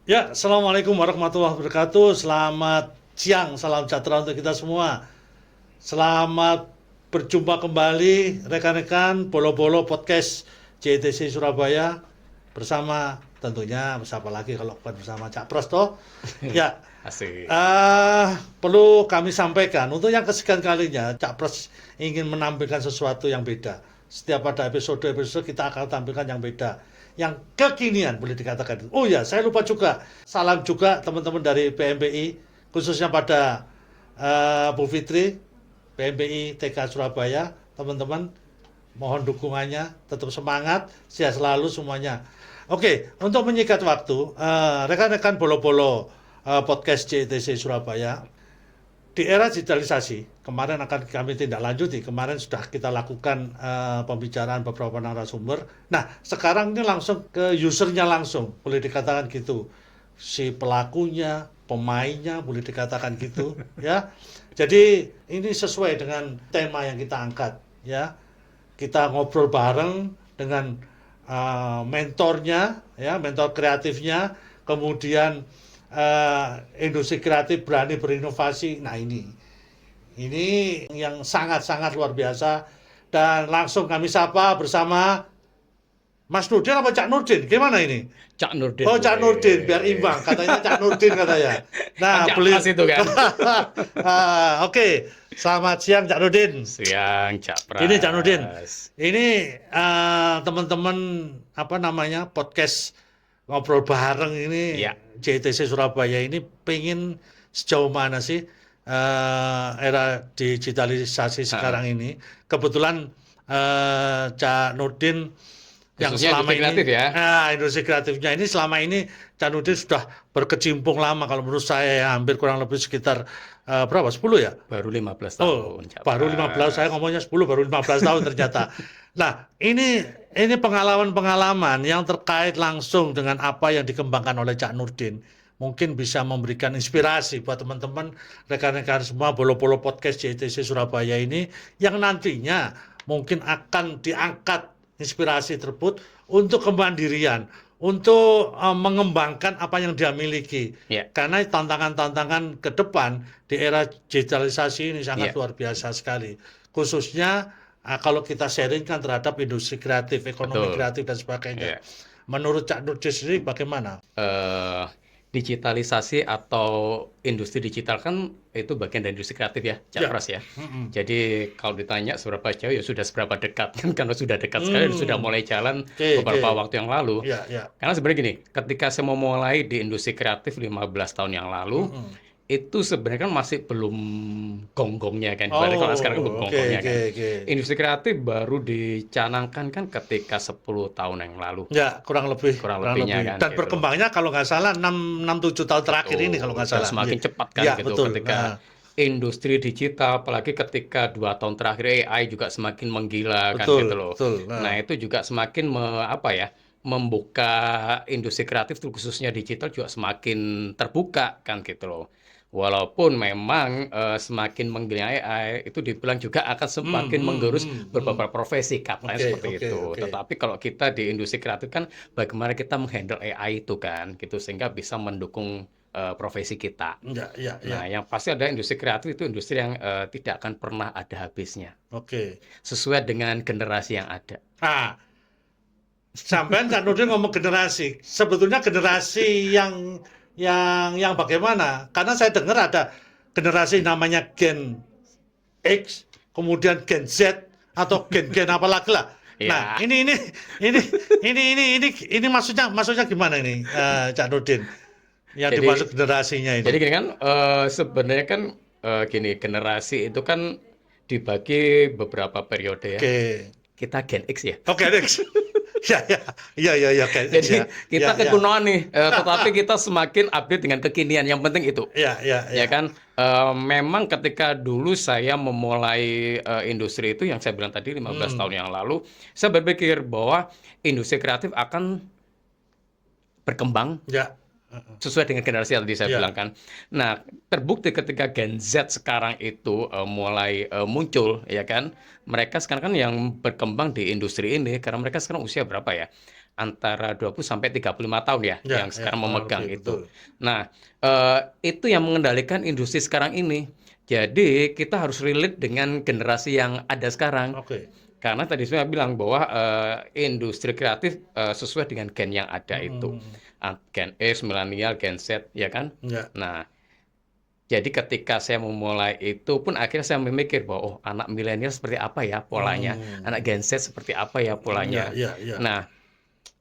Ya, Assalamualaikum warahmatullahi wabarakatuh. Selamat siang, salam sejahtera untuk kita semua. Selamat berjumpa kembali rekan-rekan Bolo-Bolo Podcast JTC Surabaya bersama tentunya siapa lagi kalau bukan bersama Cak Pros toh. Ya, Asik. perlu kami sampaikan untuk yang kesekian kalinya Cak Pros ingin menampilkan sesuatu yang beda. Setiap pada episode-episode kita akan tampilkan yang beda, yang kekinian boleh dikatakan. Oh ya, saya lupa juga. Salam juga teman-teman dari PMPI, khususnya pada Bu Fitri, PMPI TK Surabaya, teman-teman mohon dukungannya, tetap semangat, sehat selalu semuanya. Oke, untuk menyikat waktu, rekan-rekan Bolo-Bolo podcast JTC Surabaya, di era digitalisasi, kemarin akan kami tindak lanjuti. Kemarin sudah kita lakukan pembicaraan beberapa narasumber. Nah, sekarang ini langsung ke usernya langsung, boleh dikatakan gitu. Si pelakunya, pemainnya, boleh dikatakan gitu, ya. Jadi ini sesuai dengan tema yang kita angkat, ya. Kita ngobrol bareng dengan mentornya, ya, mentor kreatifnya, kemudian industri kreatif berani berinovasi. Nah ini yang sangat-sangat luar biasa dan langsung kami sapa bersama Mas Nurdin apa Cak Nurdin? Gimana ini? Cak Nurdin Oh, Cak Nurdin, biar boleh. imbang. Katanya Cak Nurdin katanya. Kan Nah, Cak beli. Pras itu kan. Oke. Selamat siang Cak Nurdin. Siang Cak Ini Cak Nurdin. Pras. Ini teman-teman apa namanya podcast ngobrol bareng ini Ya. JTC Surabaya ini pengen sejauh mana sih era digitalisasi Heeh. sekarang ini. Kebetulan Cak Nurdin yang Khususnya selama industri ini, kreatif ya. industri kreatifnya ini selama ini Cak Nurdin sudah berkecimpung lama kalau menurut saya ya, hampir kurang lebih sekitar berapa? 10 ya? Baru 15 Oh, tahun Cak baru 15, saya Pras. ngomongnya 10, baru 15 tahun ternyata. Nah, ini pengalaman-pengalaman yang terkait langsung dengan apa yang dikembangkan oleh Cak Nurdin. Mungkin bisa memberikan inspirasi buat teman-teman, rekan-rekan semua Bolo-Bolo Podcast JTC Surabaya ini yang nantinya mungkin akan diangkat inspirasi tersebut untuk kemandirian, untuk mengembangkan apa yang dia miliki. Ya. Karena tantangan-tantangan ke depan di era digitalisasi ini sangat Ya. luar biasa sekali. Khususnya kalau kita sharingkan terhadap industri kreatif, ekonomi Betul. kreatif dan sebagainya. Ya. Menurut Cak Nurdin sendiri bagaimana? eh Digitalisasi atau industri digital kan itu bagian dari industri kreatif ya, Cak Ya. Pras ya. Jadi kalau ditanya seberapa jauh ya sudah seberapa dekat kan karena sudah dekat sekali sudah mulai jalan Oke, beberapa oke. waktu yang lalu. Ya, ya. Karena sebenarnya gini, ketika saya mau mulai di industri kreatif 15 tahun yang lalu, itu sebenarnya kan masih belum gonggongnya kan. Ibaratnya kalau sekarang kan Oh, belum oke, gonggongnya oke, kan. oke. Industri kreatif baru dicanangkan kan ketika 10 tahun yang lalu, Ya, kurang lebih, kurang kurang lebihnya lebih. kan Dan gitu. berkembangnya kalau nggak salah 6 7 tahun terakhir ini kalau nggak Dan salah. semakin cepat kan Ya, gitu betul. ketika industri digital, apalagi ketika 2 tahun terakhir AI juga semakin menggila kan Betul, gitu loh. betul. Nah itu juga semakin membuka industri kreatif khususnya digital juga semakin terbuka kan gitu loh. Walaupun memang semakin menggila AI itu dibilang juga akan semakin menggerus beberapa profesi katanya Oke, seperti oke, itu. oke. Tetapi kalau kita di industri kreatif kan bagaimana kita menghandle AI itu kan gitu sehingga bisa mendukung profesi kita. Ya, ya, Nah, ya. yang pasti ada industri kreatif itu industri yang tidak akan pernah ada habisnya. Oke. Sesuai dengan generasi yang ada. Ah, sampean Cak Nurdin ngomong generasi. Sebetulnya generasi yang bagaimana? Karena saya dengar ada generasi namanya Gen X, kemudian Gen Z atau gen-gen apalagi lah. Nah, Ya, ini ini maksudnya gimana ini, Cak Nurdin? Yang jadi dimaksud generasinya jadi ini. gini kan sebenarnya kan gini generasi itu kan dibagi beberapa periode ya. Oke. Kita Gen X ya. Oke, next. Ya, ya, ya, ya, ya, Gen X ya. Jadi Ya, kita ya. kekunoan nih, tetapi kita semakin update dengan kekinian. Yang penting itu. Ya, ya, Ya ya. kan, memang ketika dulu saya memulai industri itu yang saya bilang tadi 15 tahun yang lalu, saya berpikir bahwa industri kreatif akan berkembang Ya. sesuai dengan generasi yang tadi saya Ya. bilang kan. Nah, terbukti ketika Gen Z sekarang itu mulai muncul, ya kan, mereka sekarang kan yang berkembang di industri ini karena mereka sekarang usia berapa ya? antara 20 sampai 35 tahun ya, Ya, yang ya, sekarang kurang memegang lebih, itu. betul. Nah, itu yang mengendalikan industri sekarang ini. Jadi kita harus relate dengan generasi yang ada sekarang. Oke. Karena tadi saya bilang bahwa industri kreatif sesuai dengan gen yang ada itu. Mm-mm. Gen X, milenial, Gen Z, ya kan? Ya. Nah, jadi ketika saya memulai itu pun akhirnya saya memikir bahwa oh, anak milenial seperti apa ya polanya, anak Hmm. Gen Z seperti apa ya Ya, polanya. ya, ya. Nah,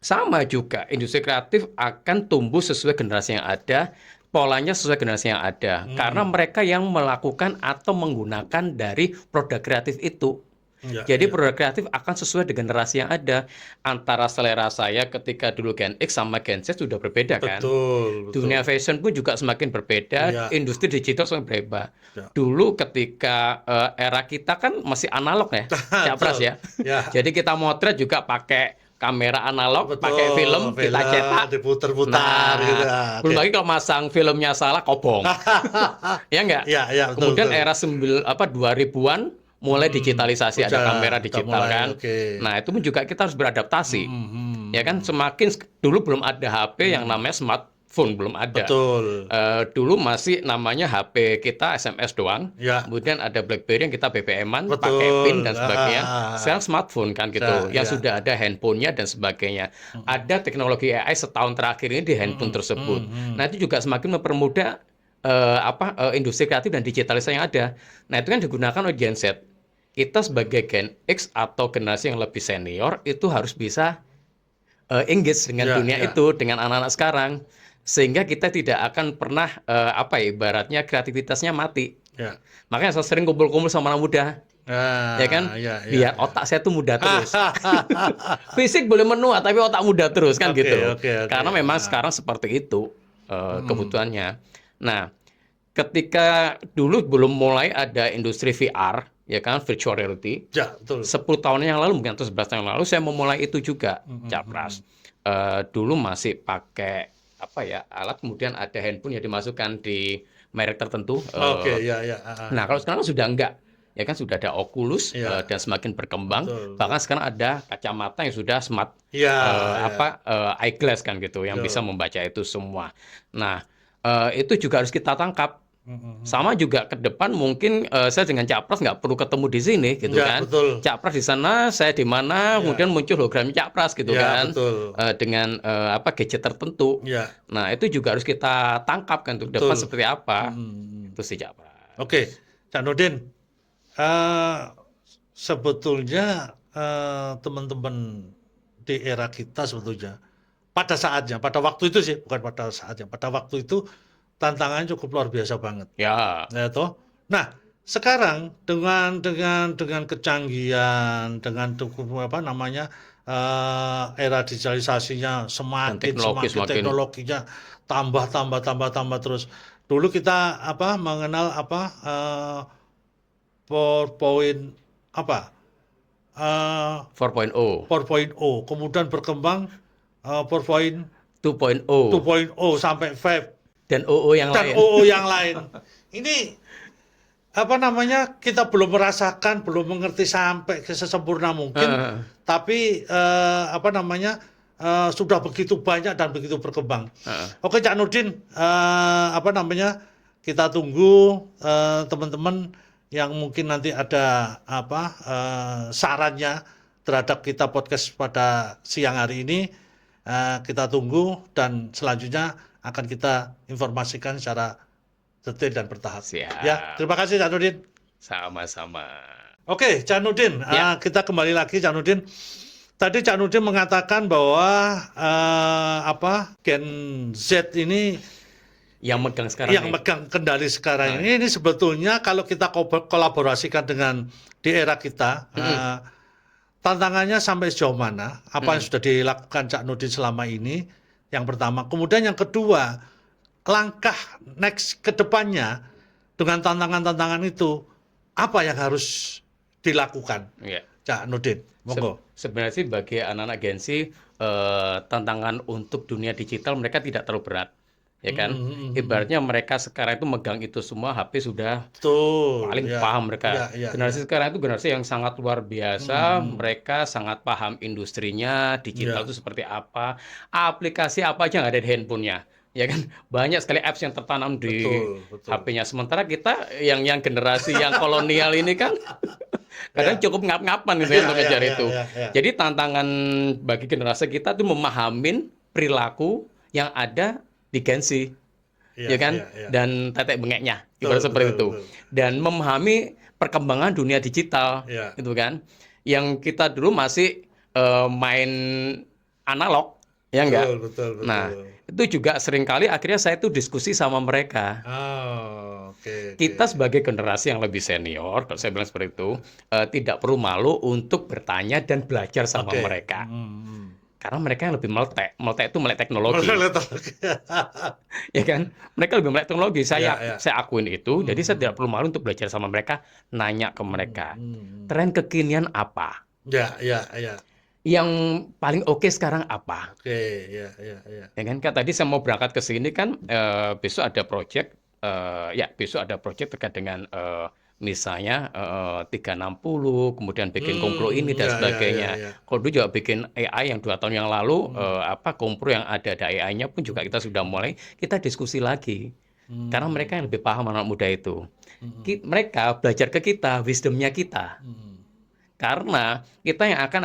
sama juga industri kreatif akan tumbuh sesuai generasi yang ada, polanya sesuai generasi yang ada. Karena Hmm. mereka yang melakukan atau menggunakan dari produk kreatif itu. Ya, Jadi ya. produk kreatif akan sesuai dengan generasi yang ada. Antara selera saya ketika dulu Gen X sama Gen Z sudah berbeda kan. Betul, betul. Dunia fashion pun juga semakin berbeda, Ya, industri digital semakin berbeda. ya. Dulu ketika era kita kan masih analog ya, Cak Pras Betul. ya. Ya, Jadi kita motret juga pakai kamera analog, pakai betul. film, kita Film cetak. diputar-putar gitu. Nah, belum Oke. lagi kalau masang filmnya salah, kobong. Ya enggak? Ya, ya, betul, Kemudian betul. era 2000-an mulai digitalisasi, ada kamera Udah digital mulai, kan. oke. Nah, itu pun juga kita harus beradaptasi. Ya kan, semakin dulu belum ada HP yang namanya smartphone, belum ada. Betul. Dulu masih namanya HP kita SMS doang. Ya, Kemudian ada BlackBerry yang kita BBM-an, pakai PIN betul. dan sebagainya. Sekarang smartphone kan gitu, yang Ya. sudah ada handphonenya dan sebagainya. Ada teknologi AI setahun terakhir ini di handphone tersebut. Nah, itu juga semakin mempermudah industri kreatif dan digitalisasi yang ada. Nah, itu kan digunakan oleh Gen Z. Kita sebagai Gen X atau generasi yang lebih senior itu harus bisa engage dengan Ya, dunia ya. itu, dengan anak-anak sekarang, sehingga kita tidak akan pernah ibaratnya kreativitasnya mati. Ya. Makanya saya sering kumpul-kumpul sama anak muda, ya kan, Ya, ya, biar ya. otak saya tuh muda terus. Fisik boleh menua, tapi otak muda terus kan Oke, gitu. oke, oke. Karena memang sekarang seperti itu kebutuhannya. Nah, ketika dulu belum mulai ada industri VR, ya kan, virtual reality, Ya, betul. 10 tahun yang lalu mungkin atau 11 tahun yang lalu saya memulai itu juga, Cak Pras. Dulu masih pakai alat, kemudian ada handphone yang dimasukkan di merek tertentu. Oke, ya, ya. Nah, kalau sekarang sudah enggak. Ya kan sudah ada Oculus Ya. dan semakin berkembang. Betul, Bahkan sekarang ada kacamata yang sudah smart Ya, ya. eyeglass kan gitu yang bisa Betul. membaca itu semua. Nah, itu juga harus kita tangkap. Mm-mm. Sama juga ke depan mungkin saya dengan Cak Pras nggak perlu ketemu di sini gitu Ya, kan. betul. Cak Pras di sana, saya di mana, Ya. kemudian muncul hologram Cak Pras gitu Ya, kan. betul. Dengan gadget tertentu. Ya, Nah, itu juga harus kita tangkap kan untuk depan betul. seperti apa. Hmm. Itu sih Cak Pras. Oke, Cak Nurdin, sebetulnya teman-teman di era kita sebetulnya pada saatnya, pada waktu itu sih, bukan pada saatnya, pada waktu itu tantangannya cukup luar biasa banget. Ya, Ya toh. Nah, sekarang dengan kecanggihan, dengan apa namanya era digitalisasinya dan semakin semakin teknologinya tambah terus. Dulu kita mengenal PowerPoint apa 4.0, 4.0, kemudian berkembang PowerPoint 2.0, 2.0 sampai 5 dan OO yang dan lain. OO yang lain. Ini kita belum merasakan, belum mengerti sampai ke sesempurna mungkin, tapi sudah begitu banyak dan begitu berkembang. Oke, Cak Nurdin, kita tunggu teman-teman yang mungkin nanti ada sarannya terhadap kita podcast pada siang hari ini. Kita tunggu dan selanjutnya akan kita informasikan secara detail dan bertahap. Siap. Ya, terima kasih Cak Nurdin. Sama-sama. Oke, Cak Nurdin, Ya. kita kembali lagi Cak Nurdin. Tadi Cak Nurdin mengatakan bahwa Gen Z ini Yang megang sekarang yang ini. megang kendali sekarang ini sebetulnya kalau kita kolaborasikan dengan di era kita, tantangannya sampai sejauh mana? Apa yang sudah dilakukan Cak Nurdin selama ini? Yang pertama. Kemudian yang kedua, langkah next ke depannya dengan tantangan-tantangan itu, apa yang harus dilakukan? Ya. Cak Nurdin, monggo. Sebenarnya sih bagi anak-anak Gen Z, tantangan untuk dunia digital mereka tidak terlalu berat. ya kan? Ibaratnya mereka sekarang itu megang itu semua, HP sudah Betul. paling Ya, paham ya, mereka. ya, Generasi ya. sekarang itu generasi yang sangat luar biasa, mereka sangat paham industrinya, digital Ya, itu seperti apa, aplikasi apa aja nggak ada di handphonenya, ya kan? Banyak sekali apps yang tertanam di betul, betul. HP-nya. Sementara kita yang generasi yang kolonial ini kan kadang Ya, cukup ngap-ngapan gitu ya ya, untuk ya, ngejar ya, itu. ya, ya. Jadi tantangan bagi generasi kita tuh memahamin perilaku yang ada di Gen Z, Ya, ya kan? ya, ya. Dan tetek bengeknya, Betul, ibarat seperti betul, itu. betul. Dan memahami perkembangan dunia digital, Ya, gitu kan? Yang kita dulu masih main analog, ya enggak? betul, betul, Nah, betul. itu juga seringkali akhirnya saya tuh diskusi sama mereka. Oh, oke, oke. Kita sebagai generasi yang lebih senior, kalau saya bilang seperti itu, tidak perlu malu untuk bertanya dan belajar sama Oke. mereka. Karena mereka yang lebih melek. Melek itu melek teknologi, Mulai letak. ya kan? Mereka lebih melek teknologi. Ya, Saya ya. saya akuin itu. Jadi saya tidak perlu malu untuk belajar sama mereka, nanya ke mereka. Tren kekinian apa? Ya, ya, ya. Yang paling oke sekarang apa? Oke, ya, ya, ya. Ya kan? Tadi saya mau berangkat ke sini kan, besok ada project, ya besok ada project terkait dengan misalnya 360, kemudian bikin kompro ini dan Ya, ya, ya, sebagainya. ya. Kalau dulu juga bikin AI yang 2 tahun yang lalu, kompro yang ada AI-nya pun juga kita sudah mulai, kita diskusi lagi. Karena mereka yang lebih paham anak muda itu. Mereka belajar ke kita, wisdomnya kita. Karena kita yang akan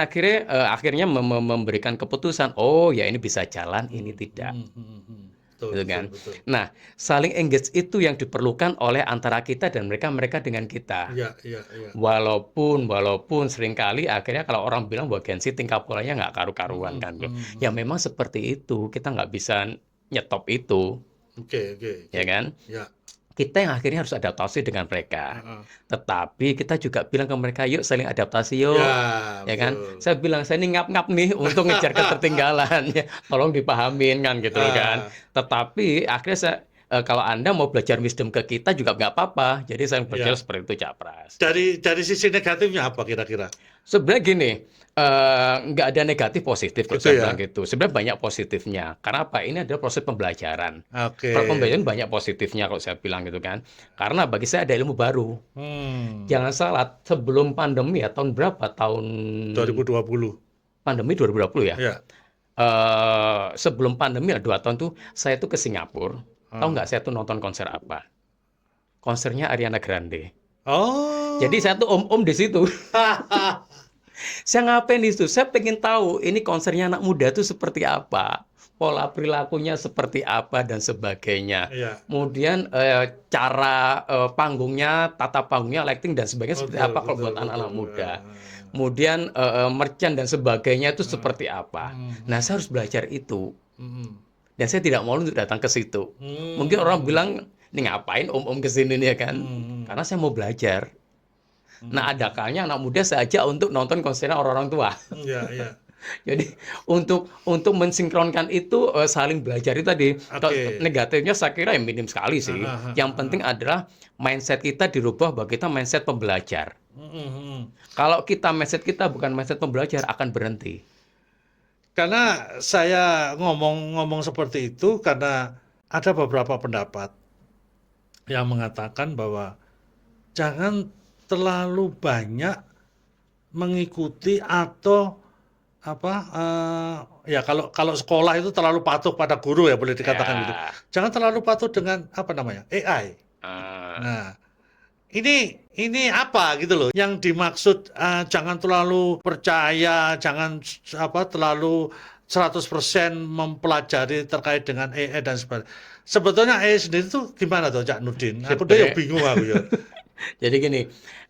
akhirnya memberikan keputusan, oh ya ini bisa jalan, ini tidak. Betul, Gitu betul, kan. betul. Nah, saling engage itu yang diperlukan oleh antara kita dan mereka dengan kita. Ya, ya, ya. Walaupun seringkali akhirnya kalau orang bilang bahwa Gen Z tingkah polanya nggak karu-karuan kan. Ya memang seperti itu, kita nggak bisa nyetop itu, Oke, oke, ya oke. kan? Ya. Kita yang akhirnya harus adaptasi dengan mereka. Heeh. Tetapi kita juga bilang ke mereka, yuk saling adaptasi yuk. Ya, Ya kan? betul. Saya bilang, saya ini ngap-ngap nih untuk ngejar ketertinggalan. Ya, tolong dipahamin kan gitu loh kan. Tetapi akhirnya kalau Anda mau belajar wisdom ke kita juga nggak apa-apa. Jadi saya belajar Ya. seperti itu, Cak Pras. Dari sisi negatifnya apa kira-kira? Sebenarnya gini, nggak ada negatif positif kalau Gitu saya ya? bilang gitu. Sebenarnya banyak positifnya. Karena apa? Ini adalah proses pembelajaran. Oke. Kalau pembelajaran banyak positifnya kalau saya bilang gitu kan. Karena bagi saya ada ilmu baru. Jangan salah, sebelum pandemi ya, tahun berapa? Tahun 2020. pandemi 2020 ya? Ya. Sebelum pandemi lah 2 tahun tuh, saya tuh ke Singapura. Tahu nggak saya tuh nonton konser apa? Konsernya Ariana Grande. Oh. Jadi saya tuh om-om di situ. Saya ngapain di situ? Saya pengen tahu ini konsernya anak muda tuh seperti apa, pola perilakunya seperti apa dan sebagainya. Iya. Kemudian cara panggungnya, tata panggungnya, lighting dan sebagainya seperti Betul, apa kalau betul, buat anak-anak betul. muda. Kemudian merchant dan sebagainya itu seperti apa. Nah, saya harus belajar itu. Dan saya tidak mau untuk datang ke situ. Mungkin orang bilang, ini ngapain om-om kesini nih ya kan? Karena saya mau belajar. Nah, ada kalanya anak muda saya ajak untuk nonton konsernya orang-orang tua. Iya, iya. Jadi untuk mensinkronkan itu saling belajar itu tadi. Kalau Oke. negatifnya saya kira yang minim sekali sih. Yang penting adalah mindset kita dirubah bahwa kita mindset pembelajar. Kalau mindset kita bukan mindset pembelajar akan berhenti. Karena saya ngomong seperti itu karena ada beberapa pendapat yang mengatakan bahwa jangan terlalu banyak mengikuti atau ya kalau sekolah itu terlalu patuh pada guru ya boleh dikatakan gitu. Ya. Jangan terlalu patuh dengan AI. Nah, ini apa gitu loh yang dimaksud jangan terlalu percaya, jangan terlalu 100% mempelajari terkait dengan AI dan sebagainya. Sebetulnya AI sendiri itu gimana tuh Cak Nudin? Aku udah ya bingung aku ya. Jadi gini,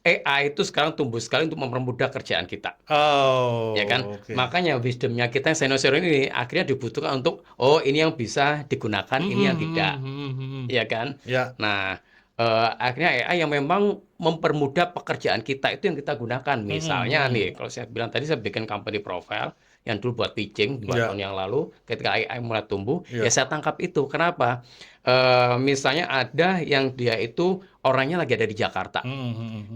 AI itu sekarang tumbuh sekali untuk mempermudah kerjaan kita. Oh, Ya kan? oke. Makanya wisdomnya kita yang senior-senior ini akhirnya dibutuhkan untuk, oh ini yang bisa digunakan, ini yang tidak. Ya kan? Ya. Nah, akhirnya AI yang memang mempermudah pekerjaan kita itu yang kita gunakan. Misalnya nih, kalau saya bilang tadi saya bikin company profile, yang dulu buat pitching 2 Ya. tahun yang lalu, ketika AI mulai tumbuh, Ya. ya saya tangkap itu. Kenapa? Misalnya ada yang dia itu orangnya lagi ada di Jakarta.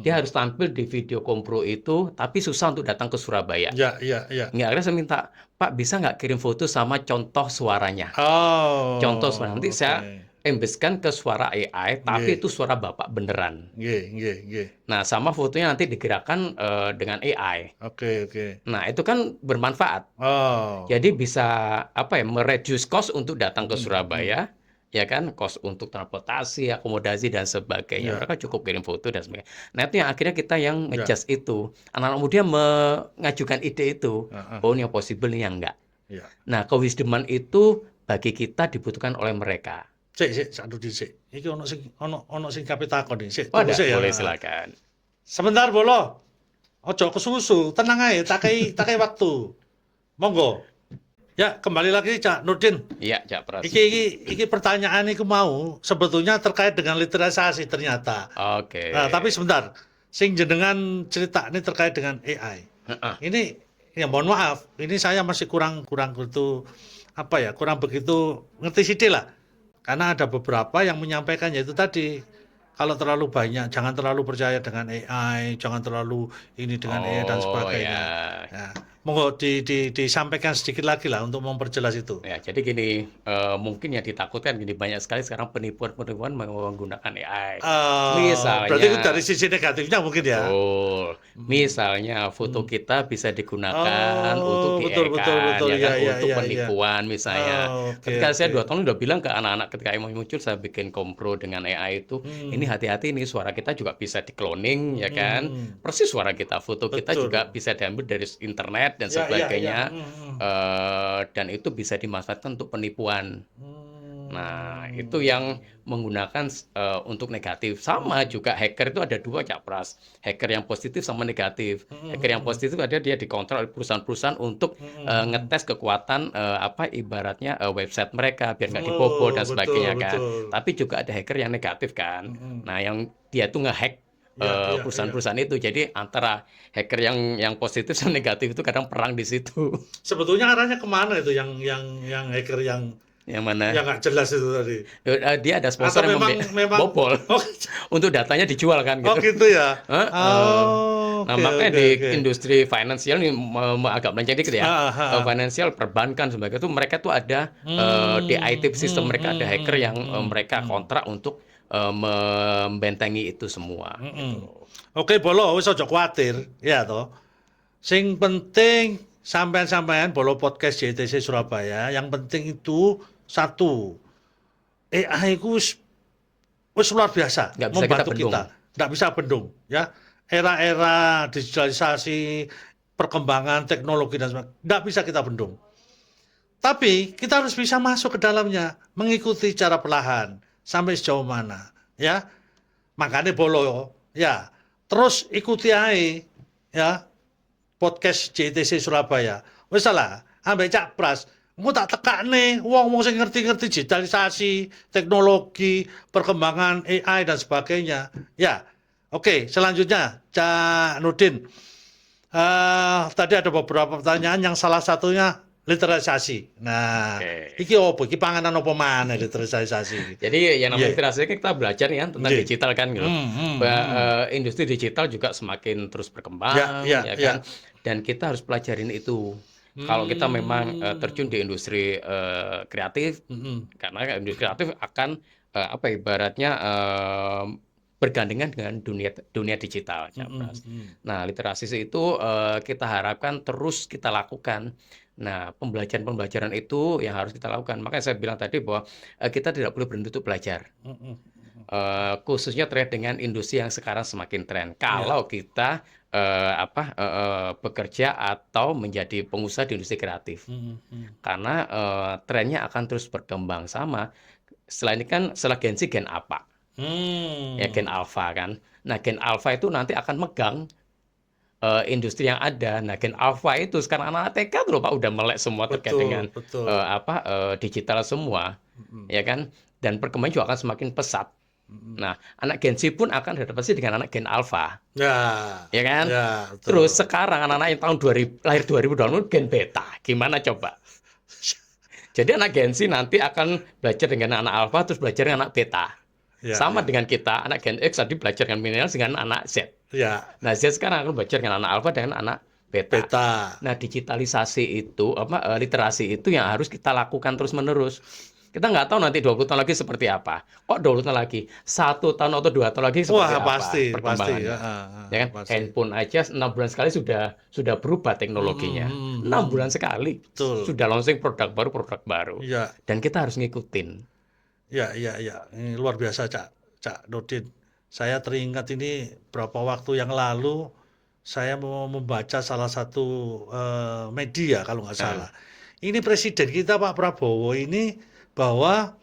Dia harus tampil di video kompro itu, tapi susah untuk datang ke Surabaya. Ya, ya, ya. Nggak, akhirnya saya minta, Pak bisa nggak kirim foto sama contoh suaranya? Oh. Contoh suara, nanti saya oke. embeskan ke suara AI, tapi Nggih. itu suara Bapak beneran. Nggih. Nah, sama fotonya nanti digerakkan dengan AI. Oke. Nah, itu kan bermanfaat. Oh. Jadi bisa apa ya, mereduce cost untuk datang ke Mm, Surabaya, ya kan, cost untuk transportasi, akomodasi dan sebagainya. Ya. Mereka cukup kirim foto dan sebagainya. Nah, itu yang akhirnya kita yang Ya. ngejudge itu. Anak-anak muda mengajukan ide itu. Heeh. Oh, ini yang possible, ini yang enggak. Ya. Nah, kewisdoman itu bagi kita dibutuhkan oleh mereka. Sik, satu dhisik. Iki ono sing kape takon iki. Sik, Oh, tunggu ada, sik ya. boleh silakan. Sebentar, Bolo. Ojo kesusu, tenang aja, tak kei waktu. Monggo. Ya, kembali lagi Cak Nurdin. Iya, Cak Pras. Iki pertanyaan iku mau sebetulnya terkait dengan literasi ternyata. Oke. Nah, tapi sebentar. Sing jenengan cerita ini terkait dengan AI. Heeh. Ini ya mohon maaf, ini saya masih kurang begitu kurang begitu ngerti sidik lah. Karena ada beberapa yang menyampaikan yaitu tadi kalau terlalu banyak jangan terlalu percaya dengan AI, jangan terlalu ini dengan AI dan Oh, sebagainya. ya. Ya, monggo disampaikan sedikit lagi lah untuk memperjelas itu. Ya, jadi gini, mungkin yang ditakutkan gini, banyak sekali sekarang penipuan-penipuan menggunakan AI. Berarti itu Misalnya, dari sisi negatifnya mungkin ya. betul. Misalnya foto kita bisa digunakan untuk Betul GI-kan, ya kan, ya untuk penipuan misalnya. Oke, Ketika saya oke. 2 tahun udah bilang ke anak-anak ketika AI mau muncul, saya bikin kompro dengan AI itu, ini hati-hati nih, suara kita juga bisa di-cloning, ya kan. Persis suara kita, foto kita Betul. juga bisa diambil dari internet dan Ya, sebagainya. Hmm. Dan itu bisa dimanfaatkan untuk penipuan. Hmm. Nah, itu yang menggunakan untuk negatif. Sama juga hacker itu ada 2, Cak Pras. Hacker yang positif sama negatif. Hacker yang positif ada dia dikontrol oleh perusahaan-perusahaan untuk ngetes kekuatan ibaratnya website mereka biar nggak dibobol dan betul, sebagainya kan. betul. Tapi juga ada hacker yang negatif kan. Nah, yang dia tuh ngehack Ya. perusahaan-perusahaan itu. Jadi antara hacker yang positif dan negatif itu kadang perang di situ. Sebetulnya arahnya kemana itu yang hacker yang Yang mana? nggak jelas itu tadi? Dia ada sponsor Atau yang memang bobol Oh, untuk datanya dijual kan oh gitu. gitu ya. Heeh. Nah, Oke, makanya oke, di oke. industri finansial ini agak melenceng dikit ya. Finansial, perbankan sebagainya itu mereka tuh ada di IT sistem mereka ada hacker yang mereka kontrak untuk membentengi itu semua. Gitu. Oke, Bolo, wis aja kuwatir, ya toh. Sing penting sampean-sampean Bolo Podcast JTC Surabaya, yang penting itu satu, AI ku wis luar biasa Nggak bisa kita membantu bendung. kita. Nggak bisa bendung, ya. Era-era digitalisasi, perkembangan teknologi dan sebagainya, nggak bisa kita bendung. Tapi kita harus bisa masuk ke dalamnya, mengikuti cara perlahan sampai sejauh mana, ya. Makanya Bolo, ya, terus ikuti aja, ya, podcast JTC Surabaya. Wis lah, ambek Cak Pras. Engko tak tekakne wong-wong sing ngerti-ngerti digitalisasi, teknologi, perkembangan AI dan sebagainya. Ya. Oke, selanjutnya Cak Nurdin. Tadi ada beberapa pertanyaan yang salah satunya literasi. Nah, Oke. iki opo? Iki panganan opo maneh literasi? Jadi yang namanya Iya. literasi kita belajar ya tentang Iya. digital kan gitu. Industri digital juga semakin terus berkembang Ya, ya ya. kan. Dan kita harus pelajarin itu. Kalau kita memang terjun di industri kreatif, karena industri kreatif akan ibaratnya bergandengan dengan dunia digital. Nah, literasi itu kita harapkan terus kita lakukan. Nah, pembelajaran itu yang harus kita lakukan. Makanya saya bilang tadi bahwa kita tidak boleh berhenti untuk belajar. Khususnya terkait dengan industri yang sekarang semakin tren. Kalau kita bekerja atau menjadi pengusaha di industri kreatif, karena trennya akan terus berkembang sama. Setelah ini kan setelah Gen Z Gen apa? Ya Gen Alpha kan. Nah, Gen Alpha itu nanti akan megang industri yang ada. Nah, Gen Alpha itu sekarang anak-anak TK tuh Pak udah melek semua terkait dengan betul. digital semua, ya kan? Dan perkembangan juga akan semakin pesat. Nah, anak Gen Z pun akan beradaptasi dengan anak Gen Alpha, Ya, ya kan? ya, Terus betul. sekarang anak-anak yang tahun 2000, lahir 2000 Gen Beta, gimana coba? Jadi anak Gen Z nanti akan belajar dengan anak Alpha, terus belajar dengan anak Beta. Ya, Sama ya, dengan kita, anak Gen X tadi belajar dengan milenial dengan anak Z. ya, Nah, Z sekarang akan belajar dengan anak Alpha dengan anak Beta. beta. Nah, digitalisasi itu, literasi itu yang harus kita lakukan terus-menerus. Kita nggak tahu nanti 20 tahun lagi seperti apa. Kok 20 tahun lagi? 1 tahun atau 2 tahun lagi seperti Wah, apa pasti, ya, perkembangannya. Ya kan? pasti. Handphone aja 6 bulan sekali sudah berubah teknologinya. 6 bulan sekali Betul. sudah launching produk baru. Ya, Dan kita harus ngikutin. ya, ya, ya. Ini luar biasa, Cak Nurdin. Saya teringat ini berapa waktu yang lalu saya mau membaca salah satu media kalau nggak Nah, salah. Ini presiden kita Pak Prabowo ini bahwa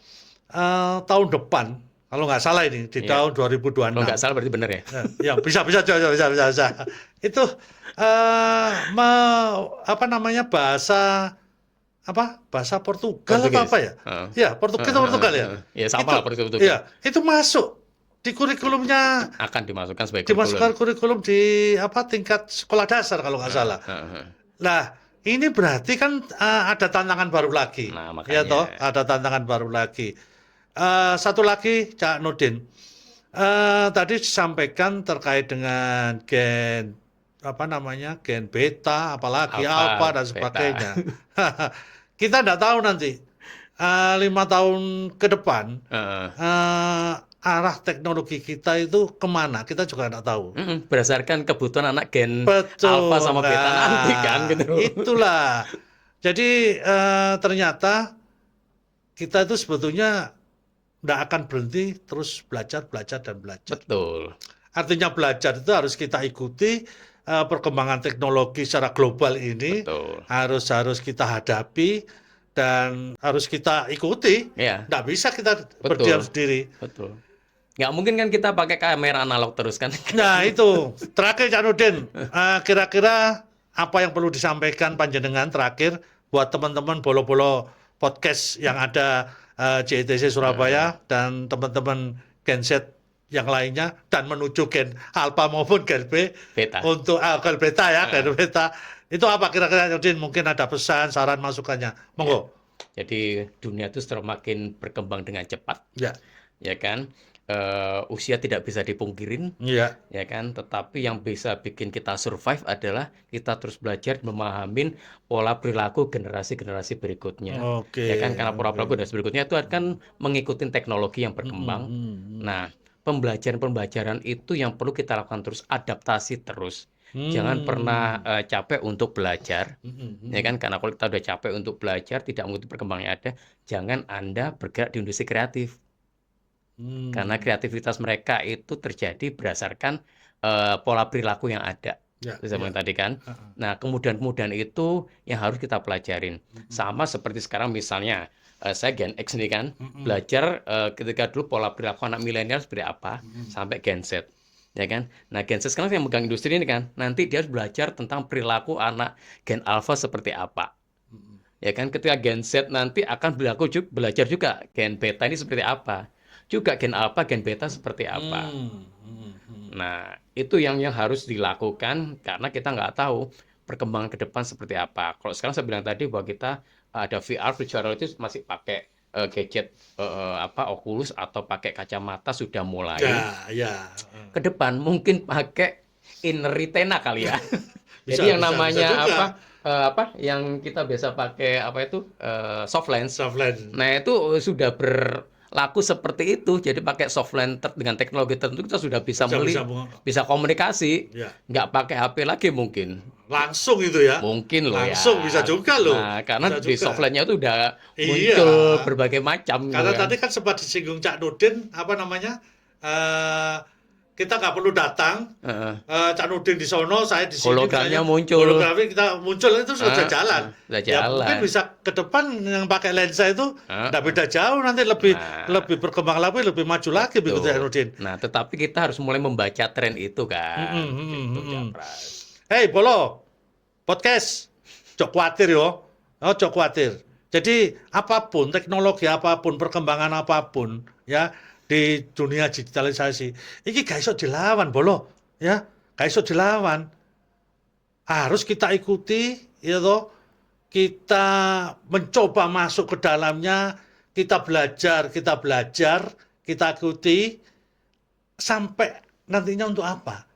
tahun depan kalau nggak salah ini di ya. tahun 2026. Kalau nggak salah berarti benar ya. Ya, bisa. Itu apa namanya bahasa Portugal atau Portugis. apa ya? Ya, Portugal ya. Ya sama Itu, lah Portugis. ya, itu masuk di kurikulumnya, Akan dimasukkan sebagai dimasukkan kurikulum. kurikulum di tingkat sekolah dasar kalau nggak salah. Nah, ini berarti kan ada tantangan baru lagi. Nah, Ya toh, makanya. ada tantangan baru lagi. Satu lagi, Cak Nurdin. Tadi disampaikan terkait dengan gen beta, apalagi Alpha, alpha dan beta. sebagainya. Kita tidak tahu nanti 5 tahun ke depan arah teknologi kita itu kemana, kita juga tidak tahu. Berdasarkan kebutuhan anak gen Betul. Alpha sama beta nanti kan gitu. Itulah. Jadi ternyata kita itu sebetulnya tidak akan berhenti terus belajar. Betul. Artinya belajar itu harus kita ikuti perkembangan teknologi secara global ini. Betul. Harus kita hadapi dan harus kita ikuti. Ya, Tidak bisa kita betul. berdiam sendiri. Betul. Nggak mungkin kan kita pakai kamera analog terus kan. Nah itu, terakhir Cak Nurdin, kira-kira apa yang perlu disampaikan panjenengan terakhir buat teman-teman bolo-bolo podcast yang ada JITC Surabaya dan teman-teman Gen Z yang lainnya dan menuju Gen Alpha maupun Gen B Beta. untuk Gen Beta ya, Gen Beta. Itu apa kira-kira Nurdin? Mungkin ada pesan, saran, masukannya. Monggo. Jadi dunia itu semakin berkembang dengan cepat, Ya, ya kan? Usia tidak bisa dipungkirin, ya, ya kan? Tetapi yang bisa bikin kita survive adalah kita terus belajar memahami pola perilaku generasi-generasi berikutnya. oke. Ya kan? Karena pola perilaku generasi berikutnya itu akan mengikuti teknologi yang berkembang. Nah, pembelajaran itu yang perlu kita lakukan terus, adaptasi terus. Jangan pernah capek untuk belajar, ya kan? Karena kalau kita udah capek untuk belajar, tidak mengikuti perkembangan yang ada, jangan Anda bergerak di industri kreatif. Karena kreativitas mereka itu terjadi berdasarkan pola perilaku yang ada. Ya, Saya bilang ya. tadi kan. Nah, kemudian itu yang harus kita pelajarin. Sama seperti sekarang misalnya, saya Gen X nih kan, belajar ketika dulu pola perilaku anak milenial seperti apa, sampai Gen Z. Ya kan? Nah, Gen Z sekarang yang megang industri ini kan, nanti dia harus belajar tentang perilaku anak Gen Alpha seperti apa. Ya kan, ketika Gen Z nanti akan belajar juga Gen Beta ini seperti apa. Juga Gen Alpha, Gen Beta seperti apa. Nah, itu yang harus dilakukan karena kita nggak tahu perkembangan ke depan seperti apa. Kalau sekarang saya bilang tadi bahwa kita ada VR, virtual reality masih pakai gadget Oculus atau pakai kacamata sudah mulai. Ya. Ke depan mungkin pakai inner retina kali ya. Bisa, Jadi yang bisa namanya juga. yang kita biasa pakai soft lens. Soft lens. Nah, itu sudah berlaku seperti itu. Jadi pakai soft lens dengan teknologi tertentu kita sudah bisa komunikasi. Ya. Nggak pakai HP lagi mungkin. Langsung itu ya. Mungkin loh ya. Langsung bisa juga loh. Nah, karena Bisa di juga. soft lens-nya itu udah Iya. muncul berbagai macam. Karena gitu kan. tadi kan sempat disinggung Cak Nurdin, kita nggak perlu datang, Cak Nurdin di sono, saya di sini. Hologramnya misalnya, muncul. Hologram kita muncul itu sudah jalan. Sudah Ya jalan. mungkin bisa ke depan yang pakai lensa itu nggak beda jauh, nanti lebih berkembang lagi, lebih maju lagi begitu Cak Nurdin. Nah, tetapi kita harus mulai membaca tren itu kan. Gitu, Japras. Hei Bolo, podcast, jok khawatir yo, jok khawatir. Jadi apapun, teknologi apapun, perkembangan apapun, ya di dunia digitalisasi. Iki gak iso dilawan bolo, ya, gak iso dilawan. Harus kita ikuti, ya toh. Kita mencoba masuk ke dalamnya, kita belajar, kita ikuti sampai nantinya untuk apa?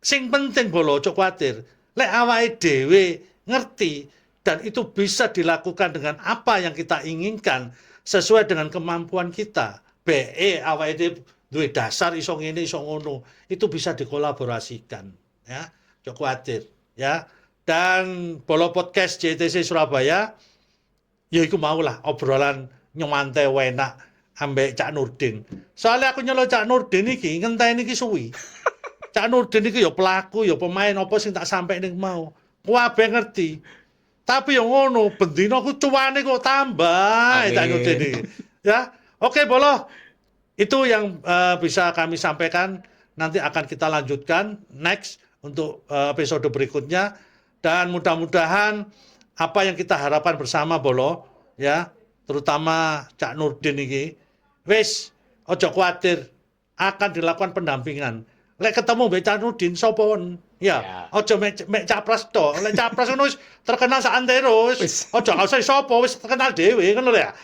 Sing penting bolo, ojo kuatir. Lek awake dhewe ngerti dan itu bisa dilakukan dengan apa yang kita inginkan sesuai dengan kemampuan kita. Awake dhewe duwe dasar iso ngene iso ngono, itu bisa dikolaborasikan, ya. Ojo kuatir, ya. Dan Bolo Podcast JTC Surabaya ya iku maulah obrolan nyemantai enak ambek Cak Nurdin. Soalnya aku nyelok Cak Nurdin iki ngenteni iki suwi. Cak Nurdin iki ya pelaku, ya pemain apa sing tak sampai ning mau. Kabeh ngerti. Tapi yang ngono bendina ku cuane kok tambah Cak Nurdin iki. Ya. Oke, Bolo. Itu yang bisa kami sampaikan. Nanti akan kita lanjutkan next untuk episode berikutnya. Dan mudah-mudahan apa yang kita harapkan bersama Bolo, ya, terutama Cak Nurdin ini, wis ojo kuatir, akan dilakukan pendampingan. Lek ketemu mbek Cak Nurdin sapa ya, ojo mek capres to. Lek capres ngono wis terkenal sak antero wis. Ojo usah sapa wis terkenal dhewe ngono ya.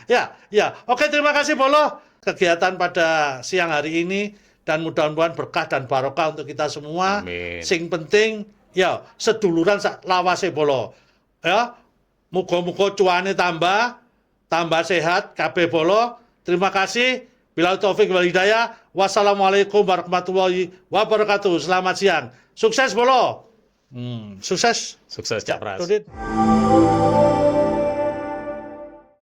Ya. Oke, terima kasih Bolo kegiatan pada siang hari ini dan mudah-mudahan berkah dan barokah untuk kita semua. Amin. Sing penting ya, seduluran sak lawase Bolo. Ya, muga-muga cuane tambah sehat kabeh Bolo. Terima kasih. Bilal taufik wal hidayah. Wassalamualaikum warahmatullahi wabarakatuh. Selamat siang. Sukses Bolo. Sukses. Sukses Cak Pras. Nurdin.